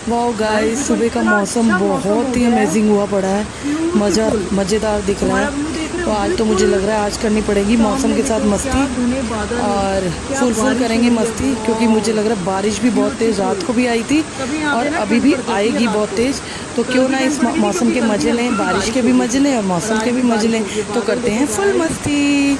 वाह गाइस, सुबह का मौसम बहुत ही अमेजिंग हुआ पड़ा है। मज़ेदार दिख रहा है। तो आज तो मुझे लग रहा है आज करनी पड़ेगी मौसम के साथ मस्ती, और फुल करेंगे मस्ती, क्योंकि मुझे लग रहा है बारिश भी बहुत तेज़ रात को भी आई थी और अभी भी आएगी बहुत तेज़। तो क्यों ना इस मौसम के मज़े लें, बारिश के भी मज़े लें और मौसम के भी मज़े लें। तो करते हैं फुल मस्ती।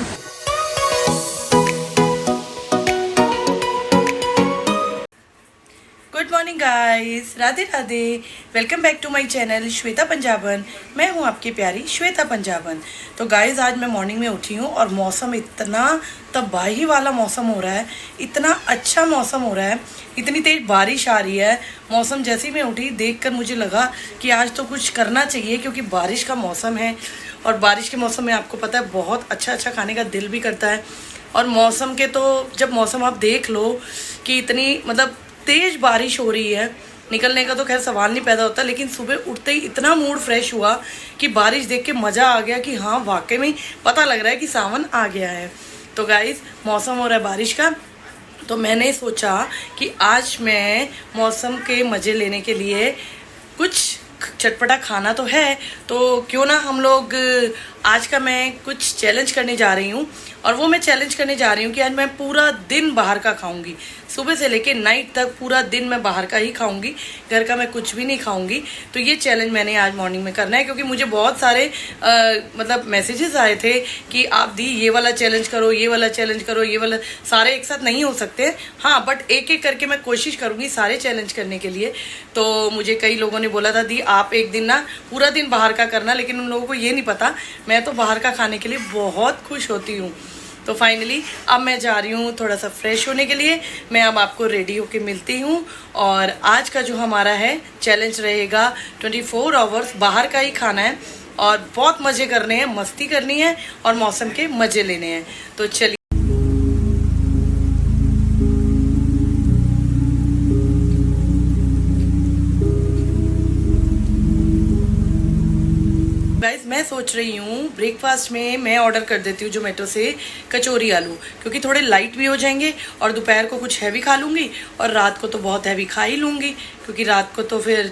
Good morning guys, Radhe Radhe. Welcome back to my channel Shweta Panjaban. मैं हूं आपकी प्यारी श्वेता पंजाबन। तो गाइस, आज मैं मॉर्निंग में उठी हूं और मौसम इतना तबाही वाला मौसम हो रहा है, इतना अच्छा मौसम हो रहा है, इतनी तेज बारिश आ रही है। मौसम जैसे ही मैं उठी देखकर मुझे लगा कि आज तो कुछ करना चाहिए, क्योंकि बारिश का मौसम है और बारिश के मौसम में आपको पता है बहुत अच्छा अच्छा खाने का दिल भी करता है। और मौसम के तो जब मौसम आप देख लो कि इतनी मतलब तेज बारिश हो रही है, निकलने का तो खैर सवाल नहीं पैदा होता, लेकिन सुबह उठते ही इतना मूड फ्रेश हुआ कि बारिश देख के मज़ा आ गया कि हाँ वाकई में पता लग रहा है कि सावन आ गया है। तो गाइस, मौसम हो रहा है बारिश का, तो मैंने सोचा कि आज मैं मौसम के मज़े लेने के लिए कुछ चटपटा खाना तो है, तो क्यों ना हम लोग आज का मैं कुछ चैलेंज करने जा रही हूँ। और वो मैं चैलेंज करने जा रही हूँ कि आज मैं पूरा दिन बाहर का खाऊंगी, सुबह से लेके नाइट तक पूरा दिन मैं बाहर का ही खाऊंगी, घर का मैं कुछ भी नहीं खाऊंगी। तो ये चैलेंज मैंने आज मॉर्निंग में करना है, क्योंकि मुझे बहुत सारे मतलब मैसेजेस आए थे कि आप दी ये वाला चैलेंज करो, ये वाला चैलेंज करो, ये वाला। सारे एक साथ नहीं हो सकते, हाँ, बट एक एक करके मैं कोशिश करूंगी सारे चैलेंज करने के लिए। तो मुझे कई लोगों ने बोला था दी आप एक दिन ना पूरा दिन बाहर का करना, लेकिन उन लोगों को ये नहीं पता मैं तो बाहर का खाने के लिए बहुत खुश होती हूँ। तो फाइनली अब मैं जा रही हूँ थोड़ा सा फ्रेश होने के लिए। मैं अब आपको रेडी होके मिलती हूँ, और आज का जो हमारा है चैलेंज रहेगा 24 आवर्स बाहर का ही खाना है, और बहुत मज़े करने हैं, मस्ती करनी है और मौसम के मज़े लेने हैं। तो चलिए गाइज, मैं सोच रही हूँ ब्रेकफास्ट में मैं ऑर्डर कर देती हूँ जोमेटो से कचौरी आलू, क्योंकि थोड़े लाइट भी हो जाएंगे और दोपहर को कुछ हैवी खा लूँगी और रात को तो बहुत हैवी खा ही लूँगी, क्योंकि रात को तो फिर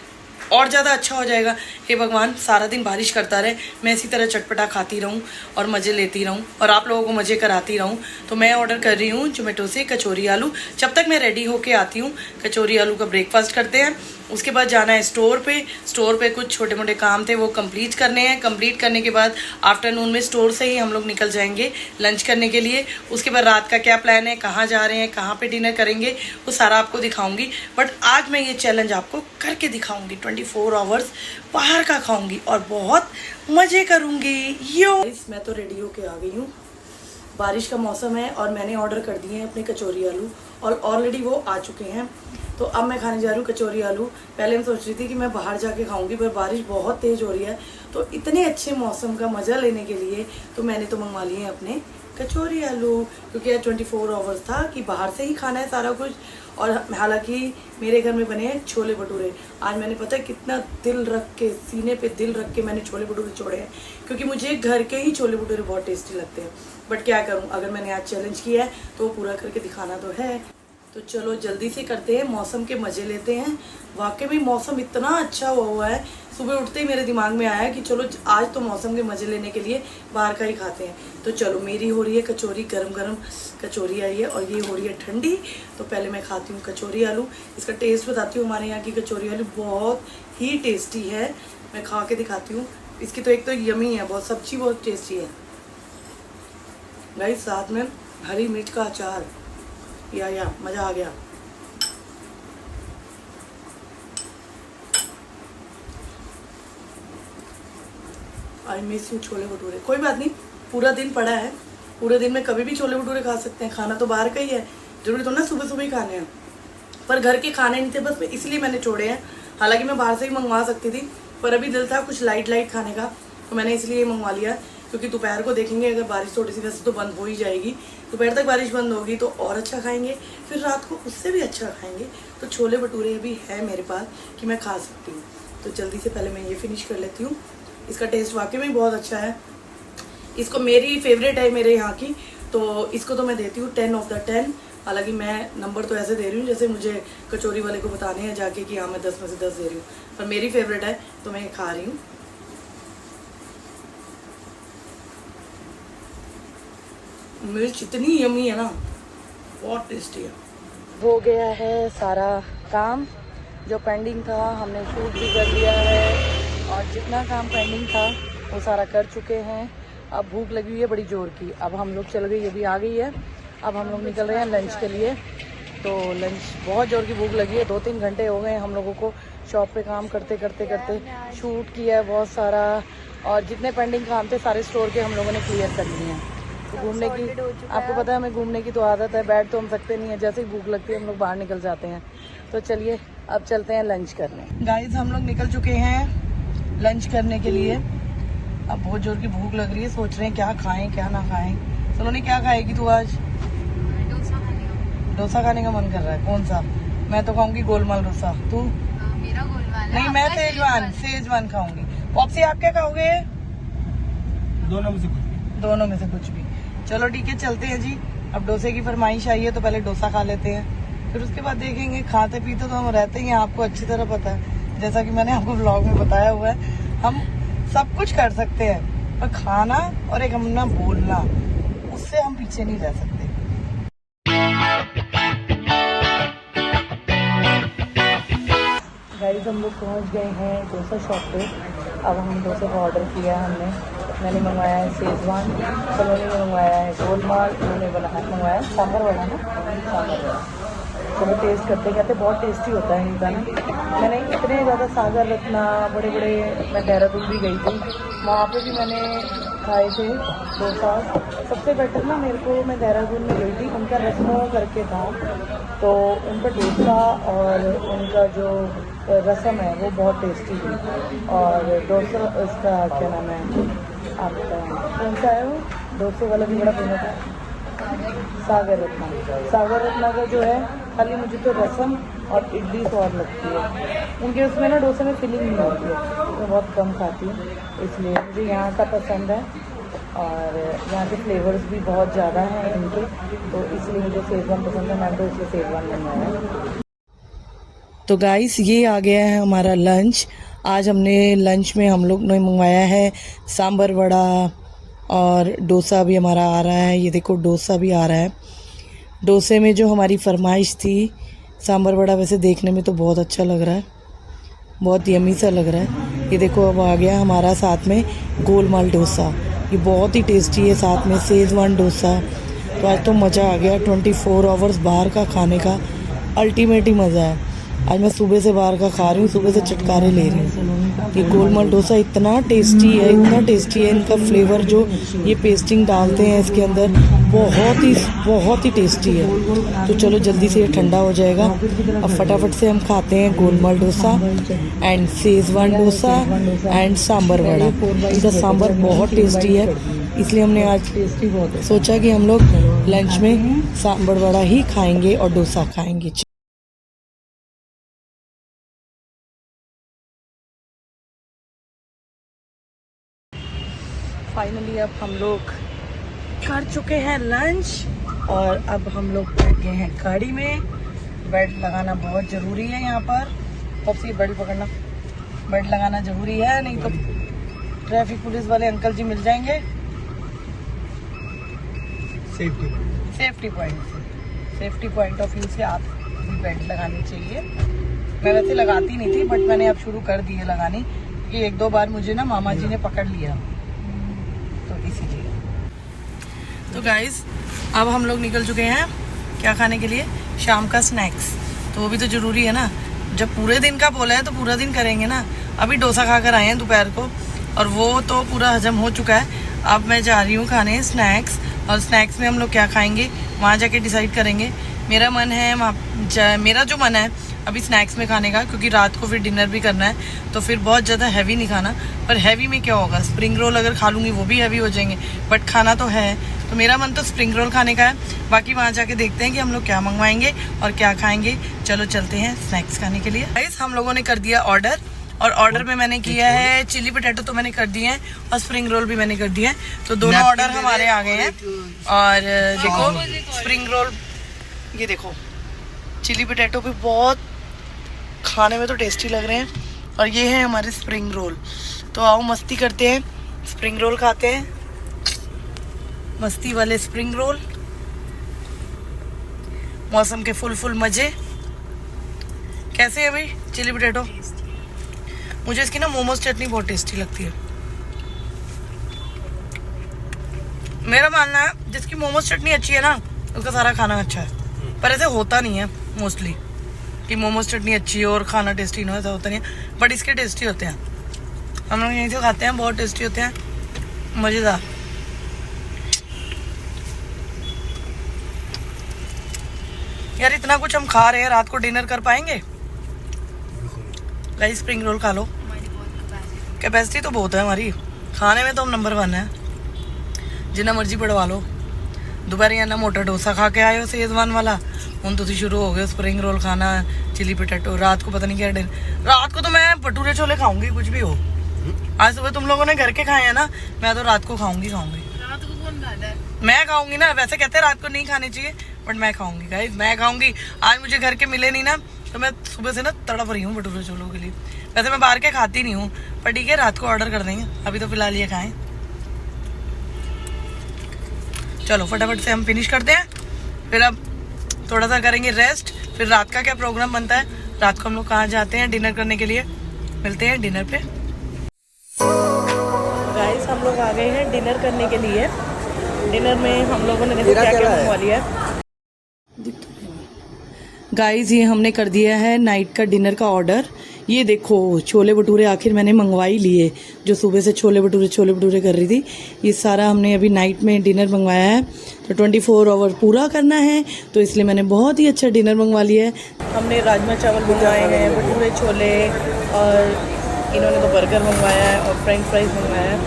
और ज़्यादा अच्छा हो जाएगा। हे भगवान, सारा दिन बारिश करता रहे, मैं इसी तरह चटपटा खाती रहूँ और मज़े लेती रहूँ और आप लोगों को मज़े कराती रहूँ। तो मैं ऑर्डर कर रही हूँ जोमेटो से कचौरी आलू। जब तक मैं रेडी होके आती हूँ, कचौरी आलू का ब्रेकफास्ट करते हैं। उसके बाद जाना है स्टोर पे कुछ छोटे मोटे काम थे वो कंप्लीट करने हैं। कंप्लीट करने के बाद आफ्टरनून में स्टोर से ही हम लोग निकल जाएंगे लंच करने के लिए। उसके बाद रात का क्या प्लान है, कहाँ जा रहे हैं, कहाँ पे डिनर करेंगे, वो सारा आपको दिखाऊंगी। बट आज मैं ये चैलेंज आपको करके दिखाऊंगी, 24 आवर्स बाहर का खाऊंगी और बहुत मज़े करूंगी। यो मैं तो रेडी होके आ गई हूँ। बारिश का मौसम है और मैंने ऑर्डर कर दिए हैं अपने कचौरी आलू, और ऑलरेडी वो आ चुके हैं। तो अब मैं खाने जा रही हूँ कचौरी आलू। पहले मैं सोच रही थी कि मैं बाहर जाके खाऊंगी, पर बारिश बहुत तेज़ हो रही है, तो इतने अच्छे मौसम का मज़ा लेने के लिए तो मैंने तो मंगवा लिए हैं अपने कचौरी आलू, क्योंकि आज 24 आवर्स था कि बाहर से ही खाना है सारा कुछ। और हालांकि मेरे घर में बने हैं छोले भटूरे। आज मैंने पता है कितना दिल रख के, सीने पे दिल रख के मैंने छोले भटूरे छोड़े हैं, क्योंकि मुझे घर के ही छोले भटूरे बहुत टेस्टी लगते हैं। बट क्या करूं, अगर मैंने आज चैलेंज किया है तो वो पूरा करके दिखाना तो है। तो चलो जल्दी से करते हैं, मौसम के मज़े लेते हैं। वाकई में मौसम इतना अच्छा हुआ है, सुबह उठते ही मेरे दिमाग में आया कि चलो आज तो मौसम के मज़े लेने के लिए बाहर का ही खाते हैं। तो चलो, मेरी हो रही है कचौरी, गरम गरम कचौरी आई है और ये हो रही है ठंडी। तो पहले मैं खाती हूँ कचौरी आलू। इसका टेस्ट बताती हूँ, हमारे यहाँ की कचौरी आलू बहुत ही टेस्टी है। मैं खा के दिखाती हूँ। इसकी तो एक तो यमी है, बहुत सब्जी बहुत टेस्टी है गाइस, साथ में हरी मिर्च का अचार, या मज़ा आ गया। I miss you chole bhature. कोई बात नहीं, पूरा दिन पड़ा है, पूरे दिन में कभी भी छोले भटूरे खा सकते हैं। खाना तो बाहर का ही है, जरूरी तो ना सुबह सुबह ही खाने हैं। पर घर के खाने नहीं थे बस, इसलिए मैंने छोड़े हैं। हालांकि मैं बाहर से ही मंगवा सकती थी, पर अभी दिल था कुछ लाइट खाने का, तो मैंने इसलिए मंगवा लिया। क्योंकि दोपहर को देखेंगे, अगर बारिश थोड़ी सी, वैसे तो बंद हो ही जाएगी, दोपहर तक बारिश बंद होगी तो और अच्छा खाएंगे, फिर रात को उससे भी अच्छा खाएंगे। तो छोले भटूरे भी है मेरे पास कि मैं खा सकती हूँ। तो जल्दी से पहले मैं ये फिनिश कर लेती हूँ। इसका टेस्ट वाकई में बहुत अच्छा है, इसको मेरी फेवरेट है मेरे यहाँ की, तो इसको तो मैं देती हूँ 10 ऑफ द 10। हालांकि मैं नंबर तो ऐसे दे रही हूँ जैसे मुझे कचौरी वाले को बताने हैं जाके कि हाँ मैं 10 में से 10 दे रही हूँ, पर मेरी फेवरेट है तो मैं खा रही हूँ। मिर्च इतनी यमी है ना, बहुत टेस्टी है। हो गया है सारा काम जो पेंडिंग था, हमने शूट भी कर लिया है और जितना काम पेंडिंग था वो सारा कर चुके हैं। अब भूख लगी हुई है बड़ी जोर की, अब हम लोग चल गई, ये भी आ गई है। अब हम लोग निकल रहे हैं लंच के लिए। तो लंच बहुत जोर की भूख लगी है, 2-3 घंटे हो गए हम लोगों को शॉप पे काम करते करते करते। शूट किया है बहुत सारा और जितने पेंडिंग काम थे सारे स्टोर के हम लोगों ने क्लियर कर लिए हैं। तो घूमने की आपको पता है हमें घूमने की तो आदत है, बैठ तो हम सकते नहीं है, जैसे ही भूख लगती है हम लोग बाहर निकल जाते हैं। तो चलिए अब चलते हैं लंच करने। गाइस हम लोग निकल चुके हैं लंच करने के लिए। अब बहुत जोर की भूख लग रही है, सोच रहे हैं क्या खाएं क्या ना खाएं। सलोनी क्या खाएगी तू आज? डोसा खाने का मन कर रहा है। कौन सा? मैं तो खाऊंगी गोलमाल डोसा। तू? मेरा गोलमाल नहीं, मैं सेजवान खाऊंगी। पॉप्सी आप क्या खाओगे? दोनों में से कुछ भी। चलो ठीक है चलते हैं जी। अब डोसे की फरमाइश आई है तो पहले डोसा खा लेते हैं, फिर उसके बाद देखेंगे। खाते पीते तो हम रहते ही हैं, आपको अच्छी तरह पता है, जैसा कि मैंने आपको व्लॉग में बताया हुआ है। हम सब कुछ कर सकते हैं पर खाना और एक अपना बोलना, उससे हम पीछे नहीं रह सकते। गाइस हम लोग पहुंच गए हैं डोसा शॉप पे। अब हम डोसे का ऑर्डर किया है हमने। मैंने मंगवाया है शेजवान, सलोनी ने मंगवाया है गोलमाल, उन्होंने मंगवाया है सांभर वड़ा ना, सांभर वड़ा। चलो टेस्ट करते कहते बहुत टेस्टी होता है इनका ना। मैंने इतने ज़्यादा सागर रत्ना बड़े बड़े, मैं देहरादून भी गई थी, वहाँ पे भी मैंने खाए थे डोसा। सबसे बेटर ना मेरे को, मैं देहरादून में गई थी, उनका रसमो करके था, तो उनका डोसा और उनका जो रसम है वो बहुत टेस्टी थी। और डोसा उसका क्या नाम है आपका, कौन सा है वो डोसे वाला भी बड़ा फेमस है, सागर रत्ना। सागर रत्ना का जो है खाली मुझे तो रसम और इडली स्वाद लगती है, उनके उसमें ना डोसे में फिलिंग नहीं होती है, मैं बहुत कम खाती हूँ, इसलिए मुझे यहाँ का पसंद है। और यहाँ के फ्लेवर्स भी बहुत ज़्यादा हैं इनके, तो इसलिए मुझे शेजवान पसंद है, मैं तो इसलिए शेजवान मंगवाया। तो गाइस ये आ गया है हमारा लंच। आज हमने लंच में हम लोग ने मंगवाया है सांभर वड़ा और डोसा भी हमारा आ रहा है। ये देखो डोसा भी आ रहा है। डोसे में जो हमारी फरमाइश थी सांभर वड़ा, वैसे देखने में तो बहुत अच्छा लग रहा है, बहुत यमी सा लग रहा है। ये देखो अब आ गया हमारा साथ में गोलमाल डोसा, ये बहुत ही टेस्टी है, साथ में शेजवान डोसा। तो आज तो मज़ा आ गया, 24 आवर्स बाहर का खाने का अल्टीमेट ही मज़ा है। आज मैं सुबह से बाहर का खा रही हूँ, सुबह से चटकारे ले रही हूँ। ये गोलमाल डोसा इतना टेस्टी है, इतना टेस्टी है, इनका फ्लेवर जो ये पेस्टिंग डालते हैं इसके अंदर बहुत ही टेस्टी है। तो चलो जल्दी से ये ठंडा हो जाएगा, अब फटाफट से हम खाते हैं Golmaal dosa and Schezwan dosa and sambar vada. इनका सांभर बहुत टेस्टी है, इसलिए हमने आज सोचा कि हम लोग लंच में सांभर वड़ा ही खाएंगे और डोसा खाएंगे। फाइनली अब हम लोग कर चुके हैं लंच और अब हम लोग बैठ गए हैं गाड़ी में। बेल्ट लगाना बहुत ज़रूरी है यहाँ पर, तब से बेल्ट पकड़ना, बेल्ट लगाना ज़रूरी है, नहीं तो ट्रैफिक पुलिस वाले अंकल जी मिल जाएंगे। सेफ्टी पॉइंट ऑफ व्यू से आप भी बेल्ट लगानी चाहिए। मैं वैसे लगाती नहीं थी बट मैंने अब शुरू कर दी है लगानी, क्योंकि 1-2 बार मुझे ना मामा जी ने पकड़ लिया, तो इसीलिए। तो गाइस अब हम लोग निकल चुके हैं क्या खाने के लिए, शाम का स्नैक्स। तो वो भी तो ज़रूरी है ना, जब पूरे दिन का बोला है तो पूरा दिन करेंगे ना। अभी डोसा खा कर आए हैं दोपहर को और वो तो पूरा हजम हो चुका है। अब मैं जा रही हूँ खाने स्नैक्स, और स्नैक्स में हम लोग क्या खाएंगे वहाँ जाके डिसाइड करेंगे। मेरा जो मन है अभी स्नैक्स में खाने का, क्योंकि रात को फिर डिनर भी करना है, तो फिर बहुत ज़्यादा हैवी नहीं खाना। पर हैवी में क्या होगा, स्प्रिंग रोल अगर खा लूँगी वो भी हैवी हो जाएंगे, बट खाना तो है। तो मेरा मन तो स्प्रिंग रोल खाने का है। बाकी वहाँ जाके देखते हैं कि हम लोग क्या मंगवाएंगे और क्या खाएंगे। चलो चलते हैं स्नैक्स खाने के लिए। गाइस हम लोगों ने कर दिया ऑर्डर, और ऑर्डर में मैंने किया है चिली पोटैटो तो मैंने कर दिए हैं और स्प्रिंग रोल भी मैंने कर दिए हैं। तो दोनों ऑर्डर हमारे आ गए हैं। और देखो स्प्रिंग रोल ये देखो चिली पोटैटो भी बहुत खाने में तो टेस्टी लग रहे हैं। और ये है हमारे स्प्रिंग रोल। तो आओ मस्ती करते हैं, स्प्रिंग रोल खाते हैं, मस्ती वाले स्प्रिंग रोल, मौसम के फुल मजे। कैसे है भाई चिली पोटैटो? मुझे इसकी ना मोमोज चटनी बहुत टेस्टी लगती है। मेरा मानना है जिसकी मोमोज चटनी अच्छी है ना उसका सारा खाना अच्छा है। पर ऐसे होता नहीं है मोस्टली कि मोमोज चटनी अच्छी हो और खाना टेस्टी ना हो, ऐसा होता नहीं है। बट इसके टेस्टी होते हैं, हम लोग यहीं से खाते हैं, बहुत टेस्टी होते हैं, मज़ेदार। यार इतना कुछ हम खा रहे हैं, रात को डिनर कर पाएंगे? गाइस स्प्रिंग रोल खा लो। कैपेसिटी तो बहुत है हमारी, खाने में तो हम नंबर 1 है, जिन्ना मर्जी पढ़वा लो। दोपहर ना मोटा डोसा खा के आए हो सेजवान वाला, हूँ तुम शुरू हो गए स्प्रिंग रोल खाना, चिली पोटैटो। रात को पता नहीं क्या डिनर। रात को तो मैं भटूरे छोले खाऊंगी कुछ भी हो। आज सुबह तुम लोगों ने घर के खाए हैं ना, मैं तो रात को खाऊंगी। रात को कौन खाता है? मैं खाऊंगी ना, वैसे कहते हैं रात को नहीं खाने चाहिए बट मैं खाऊंगी गाइस, मैं खाऊंगी। आज मुझे घर के मिले नहीं ना तो मैं सुबह से ना तड़प रही हूँ भटूरे छोलों के लिए। वैसे मैं बाहर के खाती नहीं हूँ पर ठीक है रात को ऑर्डर कर देंगे, अभी तो फिलहाल ये खाएं। चलो फटाफट से हम फिनिश करते हैं, फिर अब थोड़ा सा करेंगे रेस्ट। फिर रात का क्या प्रोग्राम बनता है, रात को हम लोग कहाँ जाते हैं डिनर करने के लिए, मिलते हैं डिनर पे। गाइस हम लोग आ गए हैं डिनर करने के लिए। डिनर में हम लोगों ने देखो क्या क्या मंगवा लिया है। गाइस ये हमने कर दिया है नाइट का डिनर का ऑर्डर। ये देखो छोले भटूरे आखिर मैंने मंगवा ही लिए, जो सुबह से छोले भटूरे कर रही थी। ये सारा हमने अभी नाइट में डिनर मंगवाया है, तो 24 आवर पूरा करना है, तो इसलिए मैंने बहुत ही अच्छा डिनर मंगवा लिया है। हमने राजमा चावल मंगवाए हैं, भटूरे छोले, और इन्होंने तो बर्गर मंगवाया है और फ्रेंच फ्राइज मंगवाया है।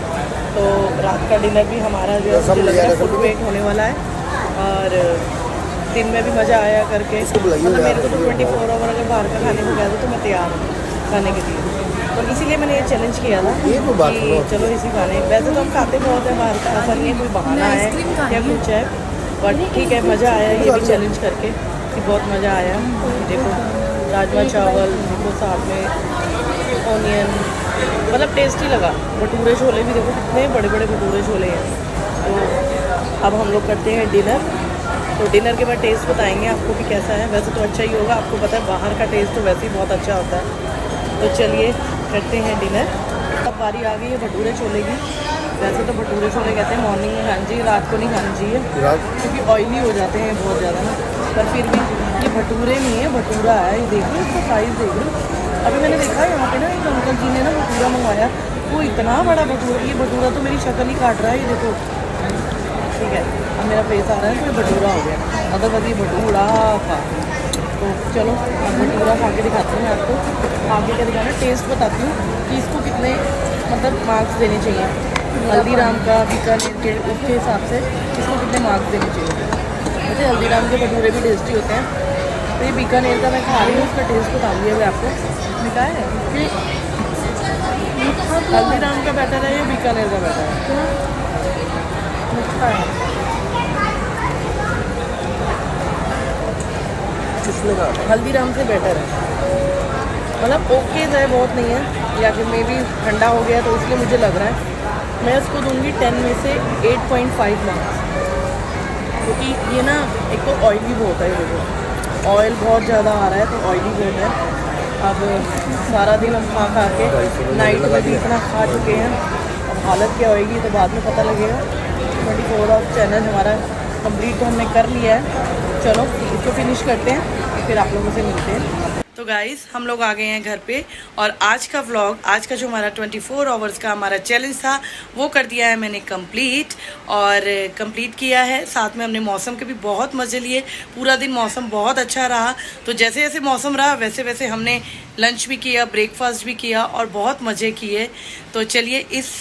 तो रात का डिनर भी हमारा जो है फुल पेट होने वाला है। और दिन में भी मज़ा आया करके, मतलब मेरे को तो 24 आवर अगर बाहर का खाने को गया तो मैं तैयार हूँ खाने के लिए। और इसीलिए मैंने ये चैलेंज किया था कि चलो इसी खाने, वैसे तो हम खाते बहुत है बाहर का, ऐसा नहीं है कोई बहाना है या कुछ है, बट ठीक है मज़ा आया ये भी चैलेंज करके कि बहुत मज़ा आया। देखो राजमा चावल, देखो साथ में ऑनियन, मतलब टेस्टी लगा। भटूरे छोले भी देखो कितने बड़े बड़े भटूरे छोले हैं। तो अब हम लोग करते हैं डिनर। तो डिनर के बाद टेस्ट बताएंगे आपको भी कैसा है। वैसे तो अच्छा ही होगा, आपको पता है बाहर का टेस्ट तो वैसे ही बहुत अच्छा होता है। तो चलिए करते हैं डिनर। अब बारी आ गई है भटूरे छोले की। वैसे तो भटूरे छोले कहते हैं मॉर्निंग में खाना चाहिए, रात को नहीं खाना चाहिए क्योंकि ऑयली हो जाते हैं बहुत ज़्यादा ना। पर फिर भी ये भटूरे नहीं है, भटूरा है। ये देख लो इसका साइज़ देख लो। अभी मैंने देखा यहाँ पे ना एक अंकल जी ने ना भटूरा मंगवाया, वो इतना बड़ा भटूरा, ये भटूरा तो मेरी शक्ल ही काट रहा है। ये देखो ठीक है, अब मेरा फेस आ रहा है तो भटूरा हो गया, अदरवाइज ये भटूरा था। तो चलो अब भटूरा खा के दिखाती हूँ आपको, आगे का दिखाना, टेस्ट बताती हूँ कि इसको कितने मतलब मार्क्स देने चाहिए। हल्दीराम का, बीकानेर के, उसके हिसाब से इसको कितने मार्क्स देने चाहिए। वैसे हल्दीराम के भटूरे भी टेस्टी होते हैं, तो ये बीकानेर का मैं खा रही हूँ, उसका टेस्ट बताऊँगी अभी आपको। मिठा है कि हल्दीराम का बेटर है या बीकानेर का बेटर है? मिठा है। हल्दीराम से बेटर है, मतलब ओके है, बहुत नहीं है, या फिर मे भी ठंडा हो गया तो इसलिए मुझे लग रहा है। मैं इसको दूंगी 10 में से 8.5 मार्क्स, क्योंकि ये ना एक तो ऑयली बहुत है, देखो ऑयल बहुत ज़्यादा आ रहा है तो ऑयली बहुत है। अब सारा दिन हम खा के नाइट में भी इतना खा चुके हैं, अब हालत क्या होएगी तो बाद में पता लगेगा। 24 आवर चैलेंज हमारा कंप्लीट तो हमने कर लिया है। चलो इसको फिनिश करते हैं, फिर आप लोगों से मिलते हैं। तो गाइस हम लोग आ गए हैं घर पे, और आज का व्लॉग, आज का जो हमारा 24 आवर्स का हमारा चैलेंज था वो कर दिया है मैंने कंप्लीट, और कंप्लीट किया है। साथ में हमने मौसम के भी बहुत मज़े लिए, पूरा दिन मौसम बहुत अच्छा रहा। तो जैसे जैसे मौसम रहा वैसे वैसे हमने लंच भी किया, ब्रेकफास्ट भी किया और बहुत मज़े किए। तो चलिए इस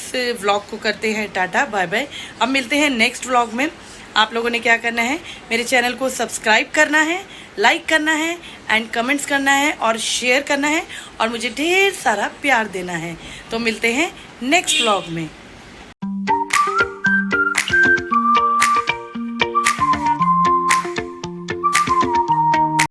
व्लॉग को करते हैं टाटा बाय बाय, अब मिलते हैं नेक्स्ट व्लॉग में। आप लोगों ने क्या करना है, मेरे चैनल को सब्सक्राइब करना है, लाइक करना है एंड कमेंट्स करना है और शेयर करना है, और मुझे ढेर सारा प्यार देना है। तो मिलते हैं नेक्स्ट व्लॉग में।